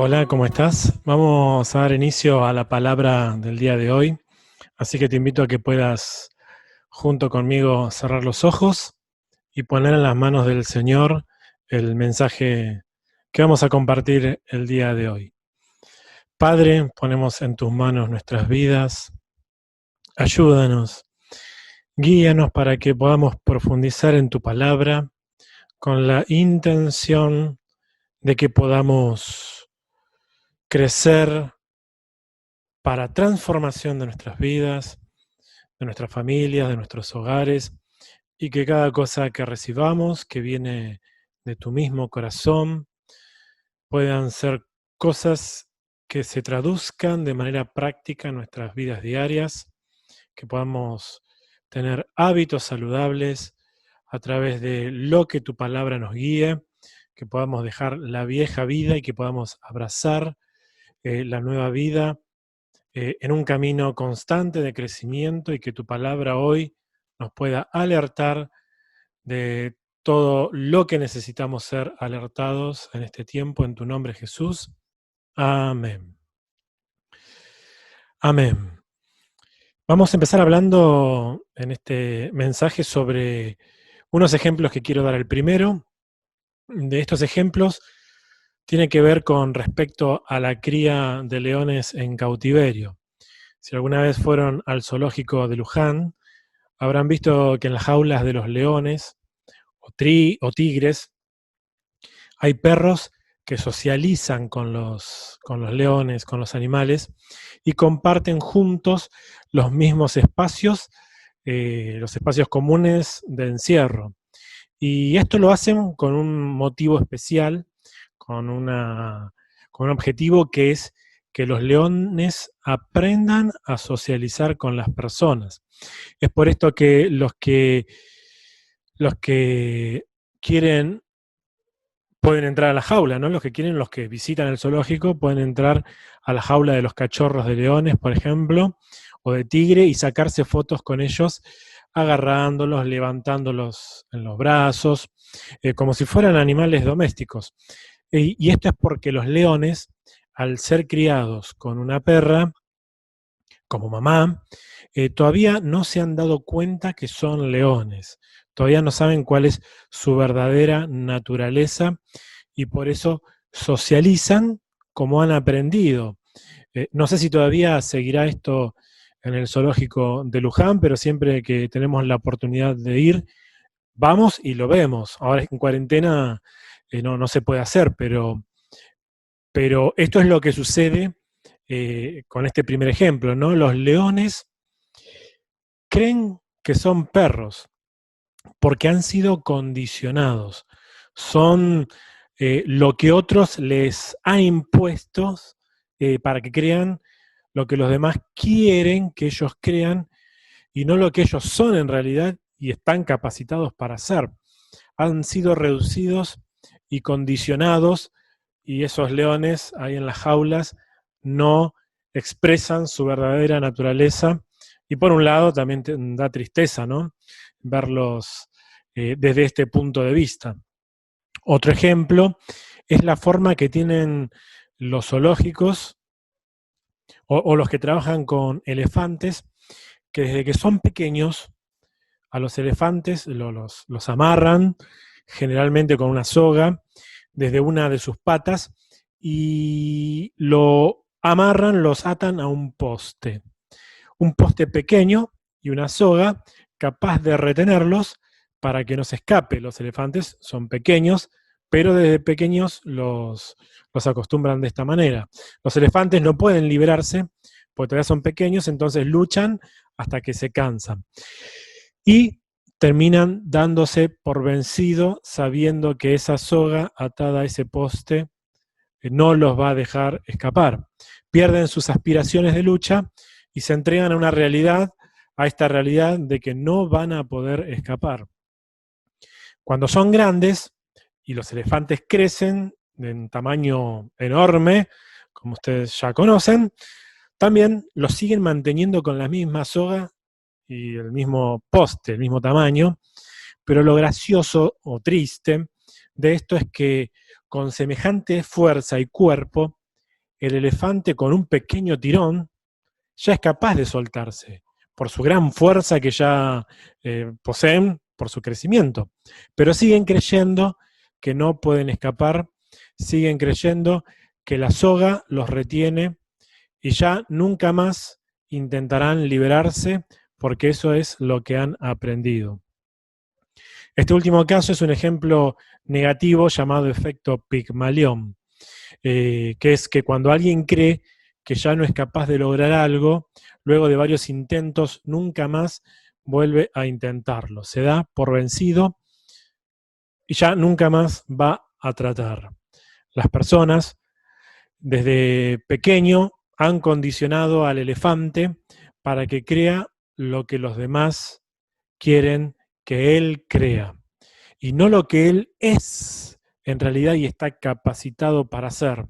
Hola, ¿cómo estás? Vamos a dar inicio a la palabra del día de hoy, así que te invito a que puedas junto conmigo cerrar los ojos y poner en las manos del Señor el mensaje que vamos a compartir el día de hoy. Padre, ponemos en tus manos nuestras vidas, ayúdanos, guíanos para que podamos profundizar en tu palabra con la intención de que podamos crecer para transformación de nuestras vidas, de nuestras familias, de nuestros hogares, y que cada cosa que recibamos, que viene de tu mismo corazón, puedan ser cosas que se traduzcan de manera práctica en nuestras vidas diarias, que podamos tener hábitos saludables a través de lo que tu palabra nos guíe, que podamos dejar la vieja vida y que podamos abrazar la nueva vida en un camino constante de crecimiento, y que tu palabra hoy nos pueda alertar de todo lo que necesitamos ser alertados en este tiempo, en tu nombre, Jesús. Amén. Amén. Vamos a empezar hablando en este mensaje sobre Unos ejemplos que quiero dar. El primero de estos ejemplos tiene que ver con respecto a la cría de leones en cautiverio. Si alguna vez fueron al zoológico de Luján, habrán visto que en las jaulas de los leones o tigres hay perros que socializan con los leones, con los animales, y comparten juntos los espacios comunes de encierro. Y esto lo hacen con un motivo especial, con, una, con un objetivo que es que los leones aprendan a socializar con las personas. Es por esto que los que quieren pueden entrar a la jaula, ¿no? Los que quieren, los que visitan el zoológico, pueden entrar a la jaula de los cachorros de leones, por ejemplo, o de tigre, y sacarse fotos con ellos, agarrándolos, levantándolos en los brazos, como si fueran animales domésticos. Y esto es porque los leones, al ser criados con una perra, como mamá, todavía no se han dado cuenta que son leones, todavía no saben cuál es su verdadera naturaleza y por eso socializan como han aprendido. No sé si todavía seguirá esto en el zoológico de Luján, pero siempre que tenemos la oportunidad de ir, vamos y lo vemos. Ahora en cuarentena no se puede hacer, pero esto es lo que sucede con este primer ejemplo, ¿no? Los leones creen que son perros porque han sido condicionados. Son lo que otros les han impuesto para que crean lo que los demás quieren que ellos crean y no lo que ellos son en realidad y están capacitados para hacer. Han sido reducidos y condicionados y esos leones ahí en las jaulas no expresan su verdadera naturaleza y por un lado también da tristeza, ¿no? Verlos desde este punto de vista. Otro ejemplo es la forma que tienen los zoológicos o los que trabajan con elefantes, que desde que son pequeños a los elefantes los amarran generalmente con una soga desde una de sus patas y lo amarran, los atan a un poste pequeño y una soga capaz de retenerlos para que no se escape. Los elefantes son pequeños, pero desde pequeños los acostumbran de esta manera. Los elefantes no pueden liberarse porque todavía son pequeños, entonces luchan hasta que se cansan. Y terminan dándose por vencido sabiendo que esa soga atada a ese poste no los va a dejar escapar. Pierden sus aspiraciones de lucha y se entregan a esta realidad de que no van a poder escapar. Cuando son grandes y los elefantes crecen en tamaño enorme, como ustedes ya conocen, también los siguen manteniendo con la misma soga y el mismo poste, el mismo tamaño, pero lo gracioso o triste de esto es que con semejante fuerza y cuerpo, el elefante con un pequeño tirón ya es capaz de soltarse por su gran fuerza que ya poseen, por su crecimiento. Pero siguen creyendo que no pueden escapar, siguen creyendo que la soga los retiene y ya nunca más intentarán liberarse porque eso es lo que han aprendido. Este último caso es un ejemplo negativo llamado efecto Pigmalión, que es que cuando alguien cree que ya no es capaz de lograr algo, luego de varios intentos nunca más vuelve a intentarlo. Se da por vencido y ya nunca más va a tratar. Las personas desde pequeño han condicionado al elefante para que crea lo que los demás quieren que él crea y no lo que él es en realidad y está capacitado para hacer.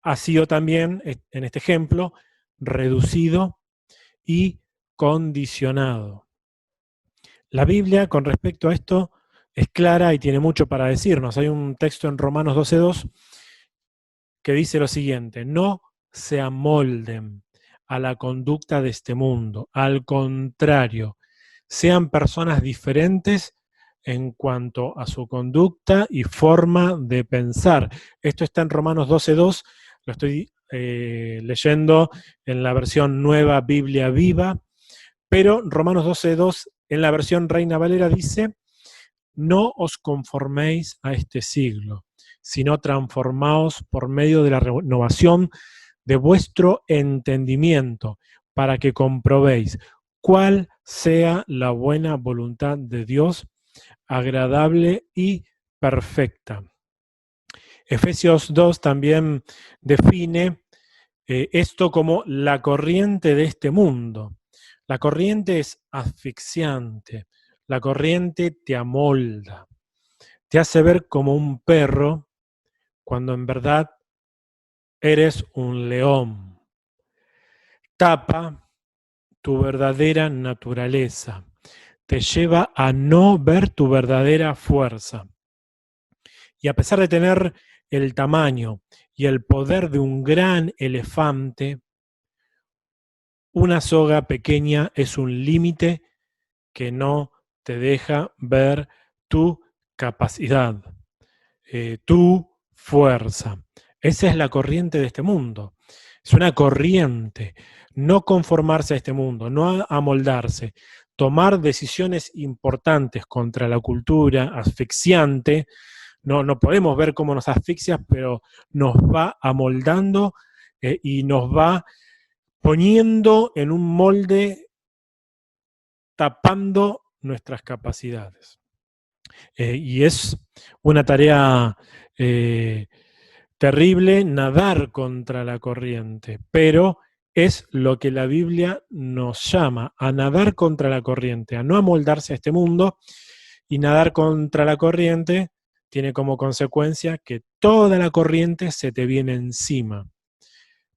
Ha sido también, en este ejemplo, reducido y condicionado. La Biblia, con respecto a esto, es clara y tiene mucho para decirnos. Hay un texto en Romanos 12:2 que dice lo siguiente: no se amolden a la conducta de este mundo, al contrario, sean personas diferentes en cuanto a su conducta y forma de pensar. Esto está en Romanos 12:2, lo estoy leyendo en la versión Nueva Biblia Viva, pero Romanos 12:2 en la versión Reina Valera dice: no os conforméis a este siglo, sino transformaos por medio de la renovación de vuestro entendimiento, para que comprobéis cuál sea la buena voluntad de Dios, agradable y perfecta. Efesios 2 también define esto como la corriente de este mundo. La corriente es asfixiante, la corriente te amolda, te hace ver como un perro cuando en verdad eres un león. Tapa tu verdadera naturaleza, te lleva a no ver tu verdadera fuerza. Y a pesar de tener el tamaño y el poder de un gran elefante, una soga pequeña es un límite que no te deja ver tu capacidad, tu fuerza. Esa es la corriente de este mundo. Es una corriente. No conformarse a este mundo, no amoldarse, tomar decisiones importantes contra la cultura asfixiante. No podemos ver cómo nos asfixia, pero nos va amoldando y nos va poniendo en un molde, tapando nuestras capacidades. Y es una tarea terrible nadar contra la corriente, pero es lo que la Biblia nos llama, a nadar contra la corriente, a no amoldarse a este mundo, y nadar contra la corriente tiene como consecuencia que toda la corriente se te viene encima.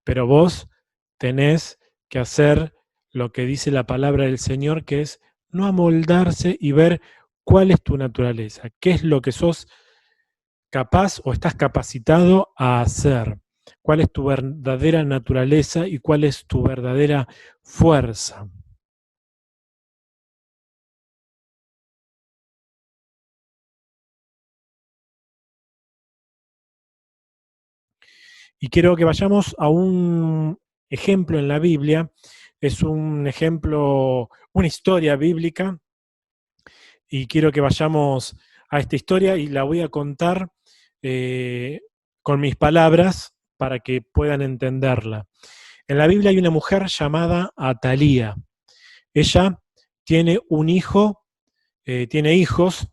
Pero vos tenés que hacer lo que dice la palabra del Señor, que es no amoldarse y ver cuál es tu naturaleza, qué es lo que sos capaz o estás capacitado a hacer, cuál es tu verdadera naturaleza y cuál es tu verdadera fuerza. Y quiero que vayamos a un ejemplo en la Biblia, es un ejemplo, una historia bíblica, y quiero que vayamos a esta historia y la voy a contar con mis palabras para que puedan entenderla. En la Biblia hay una mujer llamada Atalía. Ella tiene un hijo, tiene hijos,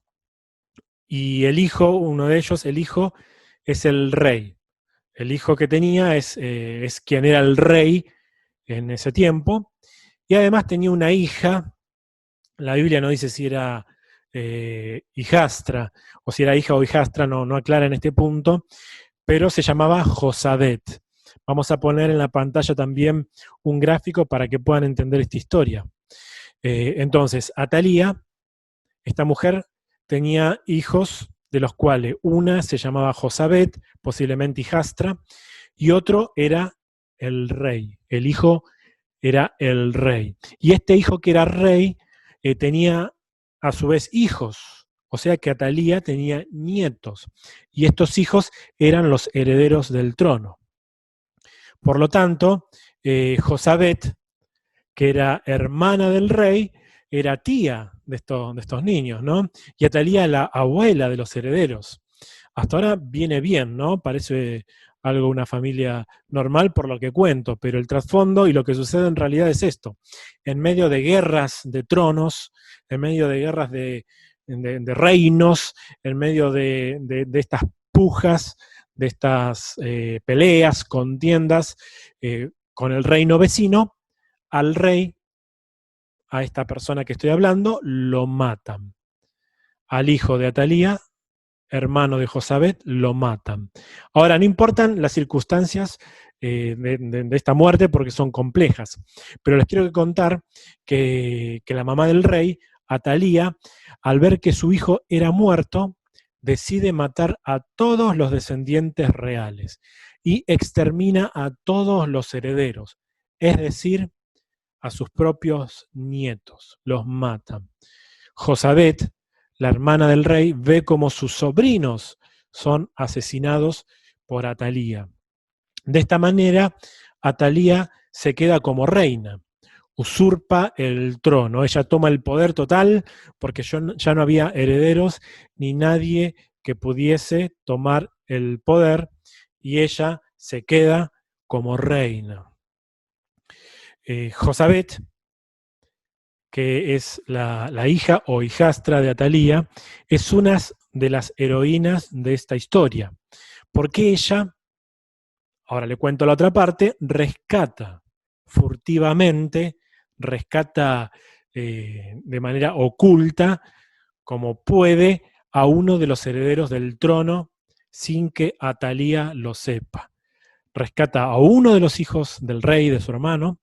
y el hijo, uno de ellos, el hijo, es el rey. El hijo que tenía es quien era el rey en ese tiempo, y además tenía una hija. La Biblia no dice si era hijastra o si era hija o hijastra, no aclara en este punto, pero se llamaba Josabet. Vamos a poner en la pantalla también un gráfico para que puedan entender esta historia. Entonces, Atalía, esta mujer, tenía hijos, de los cuales una se llamaba Josabet, posiblemente hijastra, y otro era el rey. El hijo era el rey. Y este hijo que era rey tenía a su vez hijos, o sea que Atalía tenía nietos, y estos hijos eran los herederos del trono. Por lo tanto, Josabet, que era hermana del rey, era tía de estos niños, ¿no? Y Atalía la abuela de los herederos. Hasta ahora viene bien, ¿no? Parece algo, una familia normal por lo que cuento, pero el trasfondo y lo que sucede en realidad es esto. En medio de guerras de tronos, en medio de guerras de reinos, en medio de estas pujas, de estas peleas, contiendas con el reino vecino, al rey, a esta persona que estoy hablando, lo matan. Al hijo de Atalía, hermano de Josabet, lo matan. Ahora, no importan las circunstancias de esta muerte porque son complejas, pero les quiero contar que la mamá del rey, Atalía, al ver que su hijo era muerto, decide matar a todos los descendientes reales y extermina a todos los herederos, es decir, a sus propios nietos, los matan. Josabet, la hermana del rey, ve cómo sus sobrinos son asesinados por Atalía. De esta manera, Atalía se queda como reina, usurpa el trono, ella toma el poder total porque ya no había herederos ni nadie que pudiese tomar el poder y ella se queda como reina. Josabet, que es la hija o hijastra de Atalía, es una de las heroínas de esta historia, porque ella, ahora le cuento la otra parte, rescata furtivamente, rescata de manera oculta, como puede, a uno de los herederos del trono sin que Atalía lo sepa. Rescata a uno de los hijos del rey, de su hermano,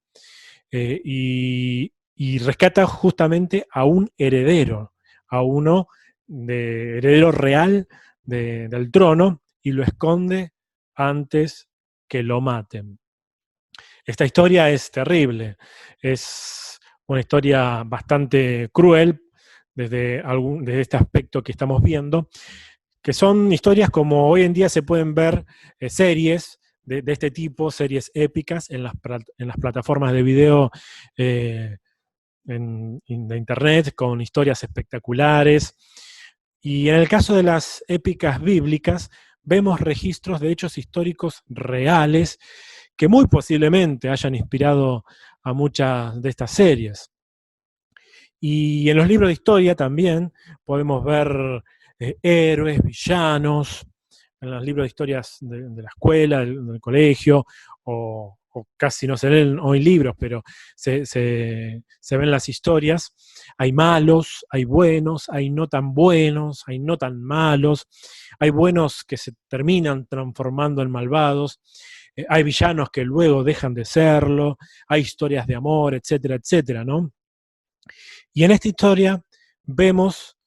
y rescata justamente a un heredero, a uno de heredero real del trono, y lo esconde antes que lo maten. Esta historia es terrible, es una historia bastante cruel desde este aspecto que estamos viendo, que son historias como hoy en día se pueden ver series de este tipo, series épicas en las plataformas de video de internet, con historias espectaculares. Y en el caso de las épicas bíblicas, vemos registros de hechos históricos reales que muy posiblemente hayan inspirado a muchas de estas series. Y en los libros de historia también podemos ver héroes, villanos, en los libros de historias de la escuela, del colegio, o casi no se leen hoy libros, pero se ven las historias. Hay malos, hay buenos, hay no tan buenos, hay no tan malos, hay buenos que se terminan transformando en malvados, hay villanos que luego dejan de serlo, hay historias de amor, etcétera, etcétera, ¿no? Y en esta historia vemos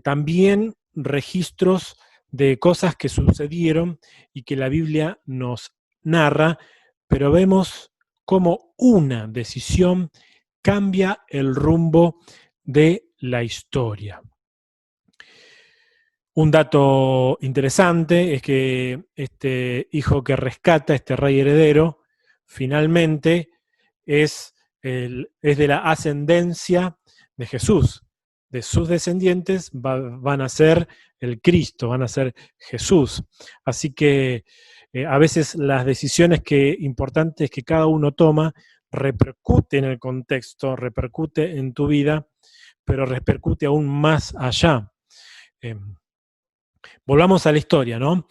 también registros de cosas que sucedieron y que la Biblia nos narra, pero vemos cómo una decisión cambia el rumbo de la historia. Un dato interesante es que este hijo que rescata, este rey heredero, finalmente es de la ascendencia de Jesús. De sus descendientes van a ser el Cristo, van a ser Jesús. Así que a veces las decisiones importantes que cada uno toma repercute en el contexto, repercute en tu vida, pero repercute aún más allá. Volvamos a la historia, ¿no?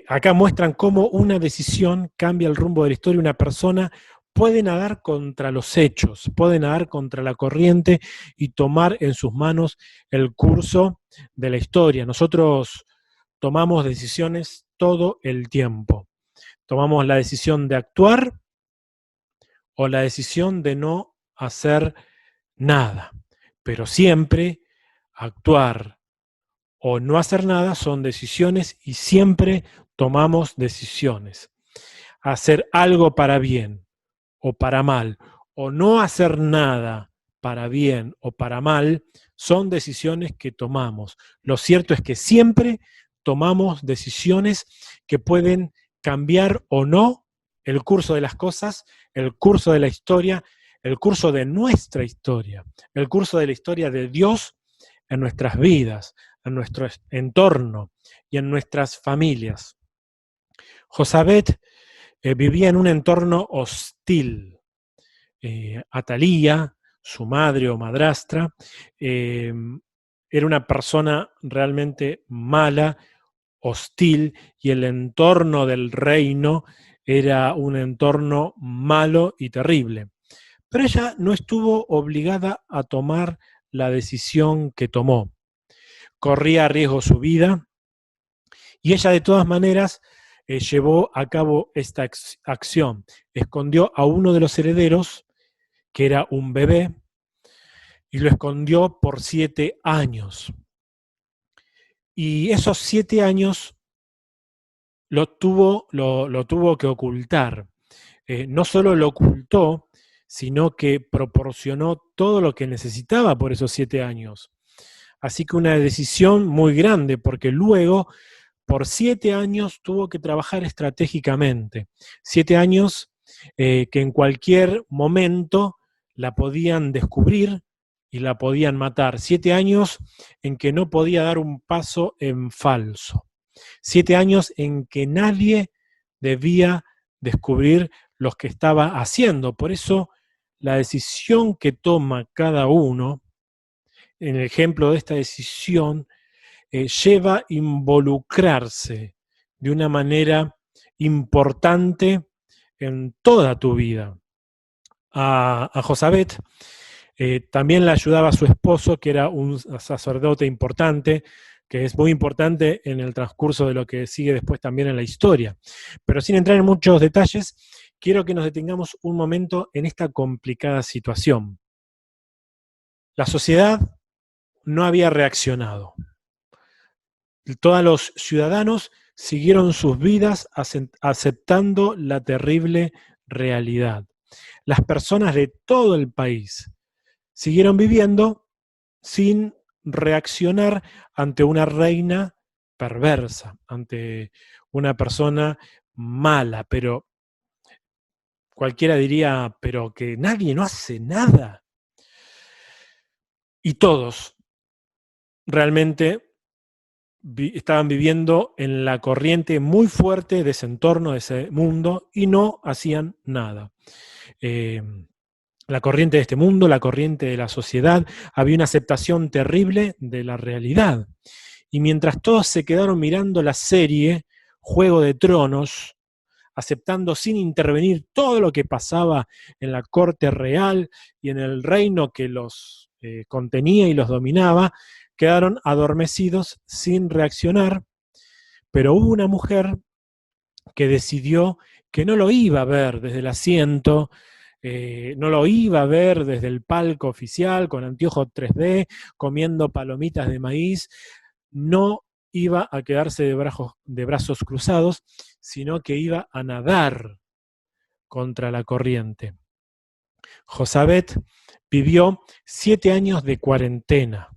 Acá muestran cómo una decisión cambia el rumbo de la historia. Una persona puede nadar contra los hechos, puede nadar contra la corriente y tomar en sus manos el curso de la historia. Nosotros tomamos decisiones todo el tiempo. Tomamos la decisión de actuar o la decisión de no hacer nada. Pero siempre actuar o no hacer nada son decisiones y siempre tomamos decisiones. Hacer algo para bien o para mal, o no hacer nada para bien o para mal, son decisiones que tomamos. Lo cierto es que siempre tomamos decisiones que pueden cambiar o no el curso de las cosas, el curso de la historia, el curso de nuestra historia, el curso de la historia de Dios en nuestras vidas, en nuestro entorno y en nuestras familias. Josabet vivía en un entorno hostil. Atalía, su madre o madrastra, era una persona realmente mala, hostil, y el entorno del reino era un entorno malo y terrible. Pero ella no estuvo obligada a tomar la decisión que tomó. Corría a riesgo su vida y ella de todas maneras llevó a cabo esta acción. Escondió a uno de los herederos, que era un bebé, y lo escondió por 7 años. Y esos 7 años lo tuvo que ocultar. No solo lo ocultó, sino que proporcionó todo lo que necesitaba por esos 7 años. Así que una decisión muy grande, porque luego, por 7 años, tuvo que trabajar estratégicamente. 7 años que en cualquier momento la podían descubrir y la podían matar. 7 años en que no podía dar un paso en falso. 7 años en que nadie debía descubrir lo que estaba haciendo. Por eso la decisión que toma cada uno, en el ejemplo de esta decisión, lleva a involucrarse de una manera importante en toda tu vida. A Josabet también la ayudaba su esposo, que era un sacerdote importante, que es muy importante en el transcurso de lo que sigue después también en la historia. Pero sin entrar en muchos detalles, quiero que nos detengamos un momento en esta complicada situación. La sociedad no había reaccionado. Todos los ciudadanos siguieron sus vidas aceptando la terrible realidad. Las personas de todo el país siguieron viviendo sin reaccionar ante una reina perversa, ante una persona mala, pero cualquiera diría, pero que nadie no hace nada. Y todos realmente estaban viviendo en la corriente muy fuerte de ese entorno, de ese mundo, y no hacían nada. La corriente de este mundo, la corriente de la sociedad, había una aceptación terrible de la realidad. Y mientras todos se quedaron mirando la serie Juego de Tronos, aceptando sin intervenir todo lo que pasaba en la corte real y en el reino que los contenía y los dominaba, quedaron adormecidos sin reaccionar, pero hubo una mujer que decidió que no lo iba a ver desde el asiento, no lo iba a ver desde el palco oficial con anteojos 3D, comiendo palomitas de maíz, no iba a quedarse de brazos cruzados, sino que iba a nadar contra la corriente. Josabet vivió 7 años de cuarentena,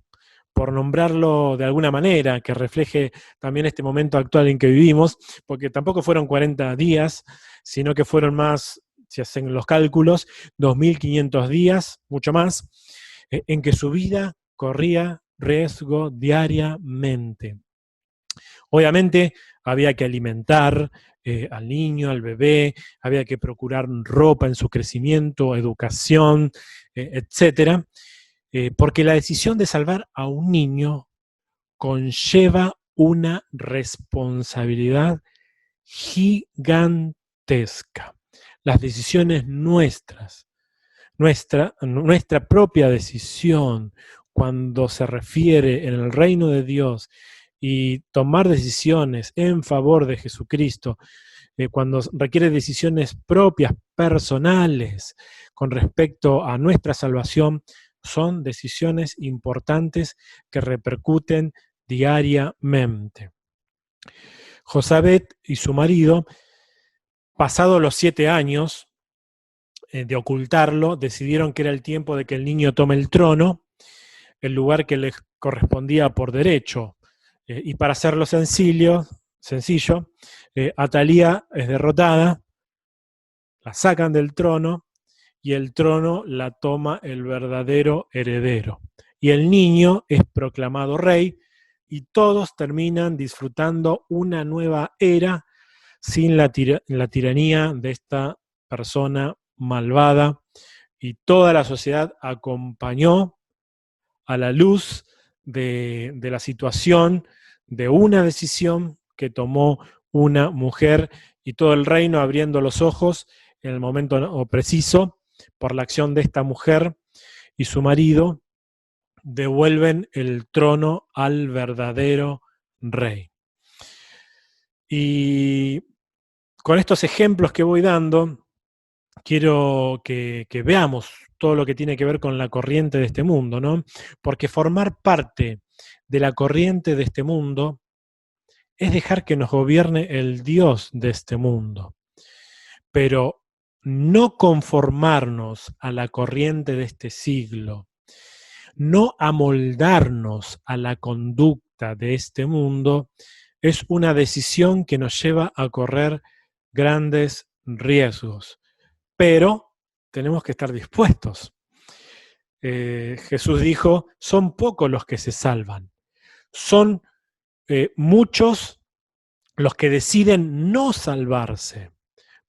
por nombrarlo de alguna manera, que refleje también este momento actual en que vivimos, porque tampoco fueron 40 días, sino que fueron más, si hacen los cálculos, 2.500 días, mucho más, en que su vida corría riesgo diariamente. Obviamente había que alimentar al niño, al bebé, había que procurar ropa en su crecimiento, educación, etcétera, porque la decisión de salvar a un niño conlleva una responsabilidad gigantesca. Las decisiones nuestra propia decisión cuando se refiere en el reino de Dios y tomar decisiones en favor de Jesucristo, cuando requiere decisiones propias, personales, con respecto a nuestra salvación, son decisiones importantes que repercuten diariamente. Josabet y su marido, pasados los 7 años de ocultarlo, decidieron que era el tiempo de que el niño tome el trono, el lugar que les correspondía por derecho. Y para hacerlo sencillo, Atalía es derrotada, la sacan del trono y el trono la toma el verdadero heredero. Y el niño es proclamado rey y todos terminan disfrutando una nueva era sin la tiranía de esta persona malvada, y toda la sociedad acompañó a la luz de la situación, de una decisión que tomó una mujer, y todo el reino abriendo los ojos en el momento preciso por la acción de esta mujer y su marido, devuelven el trono al verdadero rey. Y con estos ejemplos que voy dando, quiero que veamos todo lo que tiene que ver con la corriente de este mundo, ¿no? Porque formar parte de la corriente de este mundo es dejar que nos gobierne el Dios de este mundo. Pero no conformarnos a la corriente de este siglo, no amoldarnos a la conducta de este mundo es una decisión que nos lleva a correr grandes riesgos, pero tenemos que estar dispuestos. Jesús dijo, son pocos los que se salvan, son muchos los que deciden no salvarse,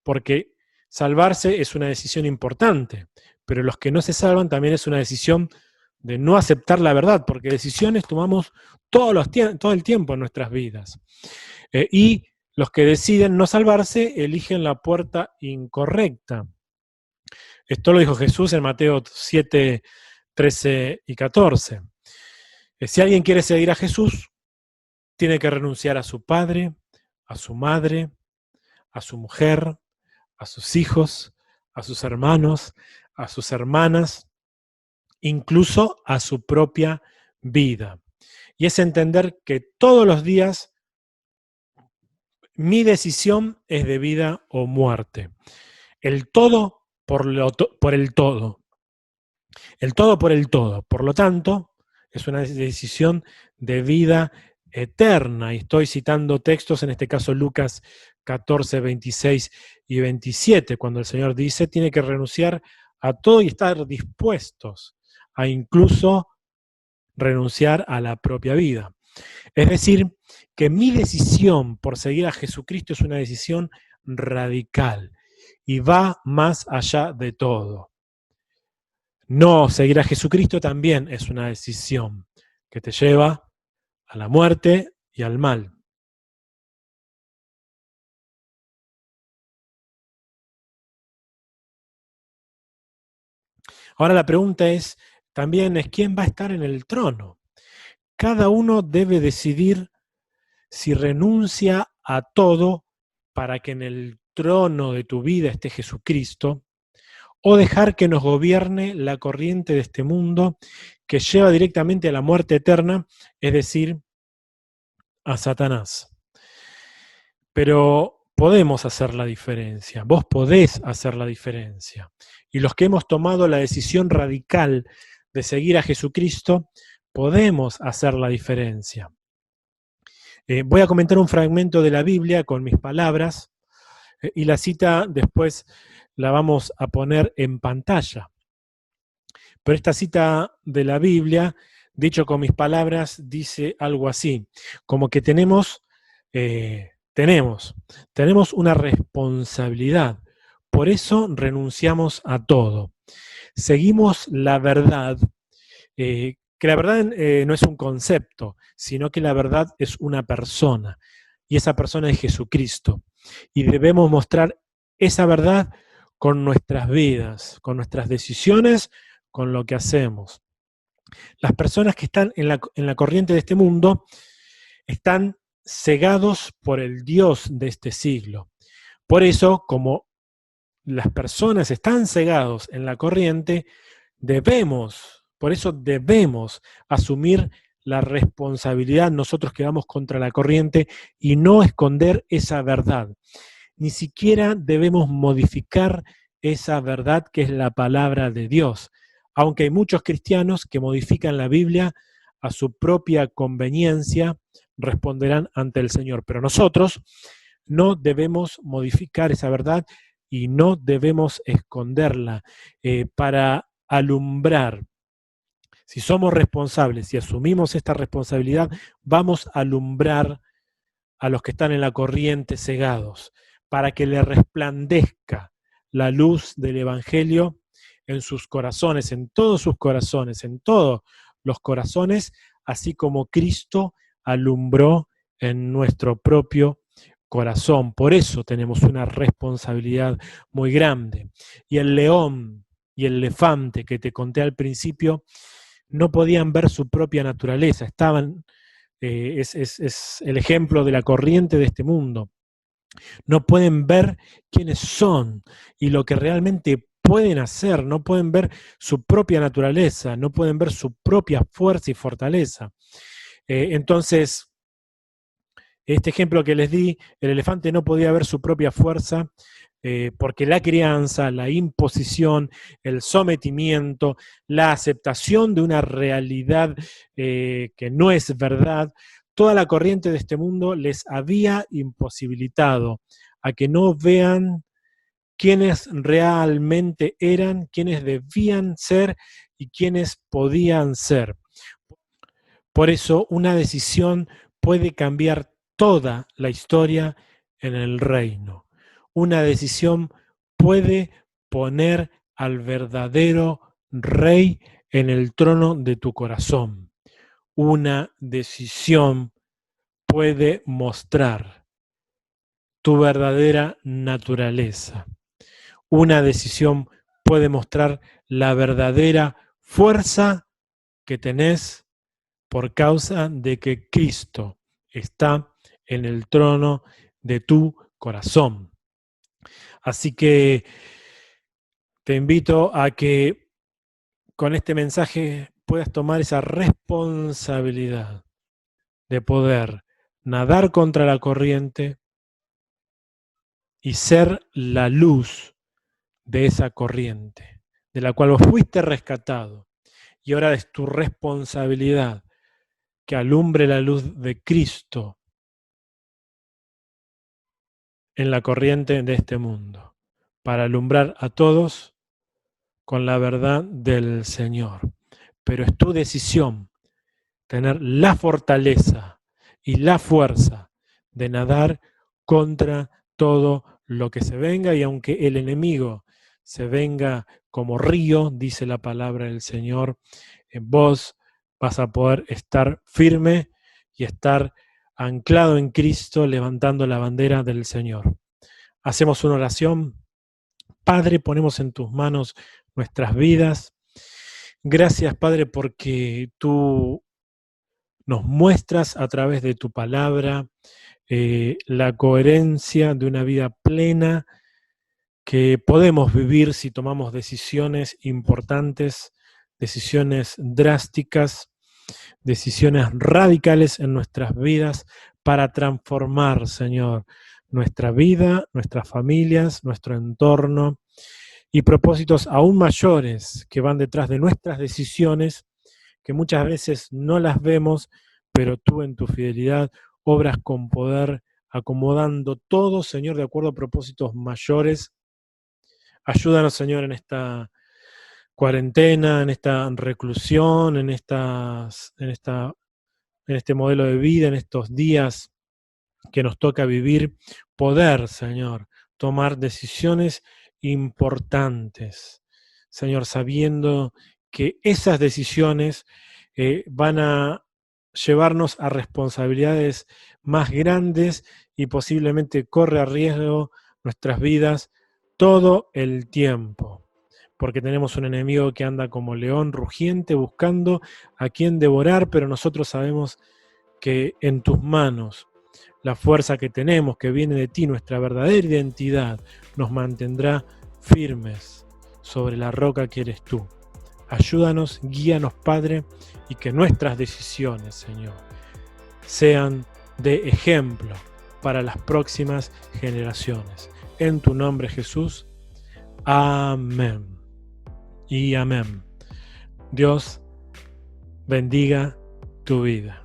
porque salvarse es una decisión importante, pero los que no se salvan también es una decisión de no aceptar la verdad, porque decisiones tomamos todo el tiempo en nuestras vidas. Y los que deciden no salvarse eligen la puerta incorrecta. Esto lo dijo Jesús en Mateo 7, 13 y 14. Si alguien quiere seguir a Jesús, tiene que renunciar a su padre, a su madre, a su mujer, a sus hijos, a sus hermanos, a sus hermanas, incluso a su propia vida. Y es entender que todos los días mi decisión es de vida o muerte. El todo por el todo. El todo por el todo. Por lo tanto, es una decisión de vida eterna. Y estoy citando textos, en este caso Lucas 14, 26 y 27, cuando el Señor dice, tiene que renunciar a todo y estar dispuestos a incluso renunciar a la propia vida. Es decir, que mi decisión por seguir a Jesucristo es una decisión radical y va más allá de todo. No seguir a Jesucristo también es una decisión que te lleva a la muerte y al mal. Ahora la pregunta es, también es quién va a estar en el trono. Cada uno debe decidir si renuncia a todo para que en el trono de tu vida esté Jesucristo, o dejar que nos gobierne la corriente de este mundo que lleva directamente a la muerte eterna, es decir, a Satanás. Pero podemos hacer la diferencia, vos podés hacer la diferencia. Y los que hemos tomado la decisión radical de seguir a Jesucristo, podemos hacer la diferencia. Voy a comentar un fragmento de la Biblia con mis palabras y la cita después la vamos a poner en pantalla. Pero esta cita de la Biblia, dicho con mis palabras, dice algo así, como que tenemos una responsabilidad, por eso renunciamos a todo. Seguimos la verdad, que la verdad no es un concepto, sino que la verdad es una persona, y esa persona es Jesucristo. Y debemos mostrar esa verdad con nuestras vidas, con nuestras decisiones, con lo que hacemos. Las personas que están en la corriente de este mundo están cegados por el Dios de este siglo. Por eso, como las personas están cegados en la corriente, por eso debemos asumir la responsabilidad nosotros que vamos contra la corriente y no esconder esa verdad. Ni siquiera debemos modificar esa verdad que es la palabra de Dios, aunque hay muchos cristianos que modifican la Biblia a su propia conveniencia, responderán ante el Señor. Pero nosotros no debemos modificar esa verdad y no debemos esconderla para alumbrar. Si somos responsables y asumimos esta responsabilidad, vamos a alumbrar a los que están en la corriente cegados, para que le resplandezca la luz del Evangelio en sus corazones, en todos sus corazones, en todos los corazones, así como Cristo alumbró en nuestro propio corazón. Por eso tenemos una responsabilidad muy grande. Y el león y el elefante que te conté al principio no podían ver su propia naturaleza, es el ejemplo de la corriente de este mundo. No pueden ver quiénes son y lo que realmente pueden hacer, no pueden ver su propia naturaleza, no pueden ver su propia fuerza y fortaleza. Entonces, este ejemplo que les di, el elefante no podía ver su propia fuerza porque la crianza, la imposición, el sometimiento, la aceptación de una realidad que no es verdad, toda la corriente de este mundo les había imposibilitado a que no vean quiénes realmente eran, quiénes debían ser y quiénes podían ser. Por eso una decisión puede cambiar toda la historia en el reino. Una decisión puede poner al verdadero rey en el trono de tu corazón. Una decisión puede mostrar tu verdadera naturaleza. Una decisión puede mostrar la verdadera fuerza que tenés por causa de que Cristo está en el trono de tu corazón. Así que te invito a que con este mensaje puedas tomar esa responsabilidad de poder nadar contra la corriente y ser la luz de esa corriente, de la cual vos fuiste rescatado. Y ahora es tu responsabilidad que alumbre la luz de Cristo en la corriente de este mundo, para alumbrar a todos con la verdad del Señor. Pero es tu decisión tener la fortaleza y la fuerza de nadar contra todo lo que se venga, y aunque el enemigo se venga como río, dice la palabra del Señor, vos vas a poder estar firme y estar anclado en Cristo, levantando la bandera del Señor. Hacemos una oración. Padre, ponemos en tus manos nuestras vidas. Gracias, Padre, porque tú nos muestras a través de tu palabra la coherencia de una vida plena que podemos vivir si tomamos decisiones importantes, decisiones drásticas, decisiones radicales en nuestras vidas para transformar, Señor, nuestra vida, nuestras familias, nuestro entorno y propósitos aún mayores que van detrás de nuestras decisiones, que muchas veces no las vemos, pero tú en tu fidelidad obras con poder, acomodando todo, Señor, de acuerdo a propósitos mayores. Ayúdanos, Señor, en esta cuarentena, en esta reclusión, en este modelo de vida, en estos días que nos toca vivir, poder, Señor, tomar decisiones importantes, Señor, sabiendo que esas decisiones van a llevarnos a responsabilidades más grandes y posiblemente corre a riesgo nuestras vidas todo el tiempo, porque tenemos un enemigo que anda como león rugiente buscando a quien devorar, pero nosotros sabemos que en tus manos la fuerza que tenemos, que viene de ti, nuestra verdadera identidad, nos mantendrá firmes sobre la roca que eres tú. Ayúdanos, guíanos, Padre, y que nuestras decisiones, Señor, sean de ejemplo para las próximas generaciones. En tu nombre, Jesús. Amén. Y amén. Dios bendiga tu vida.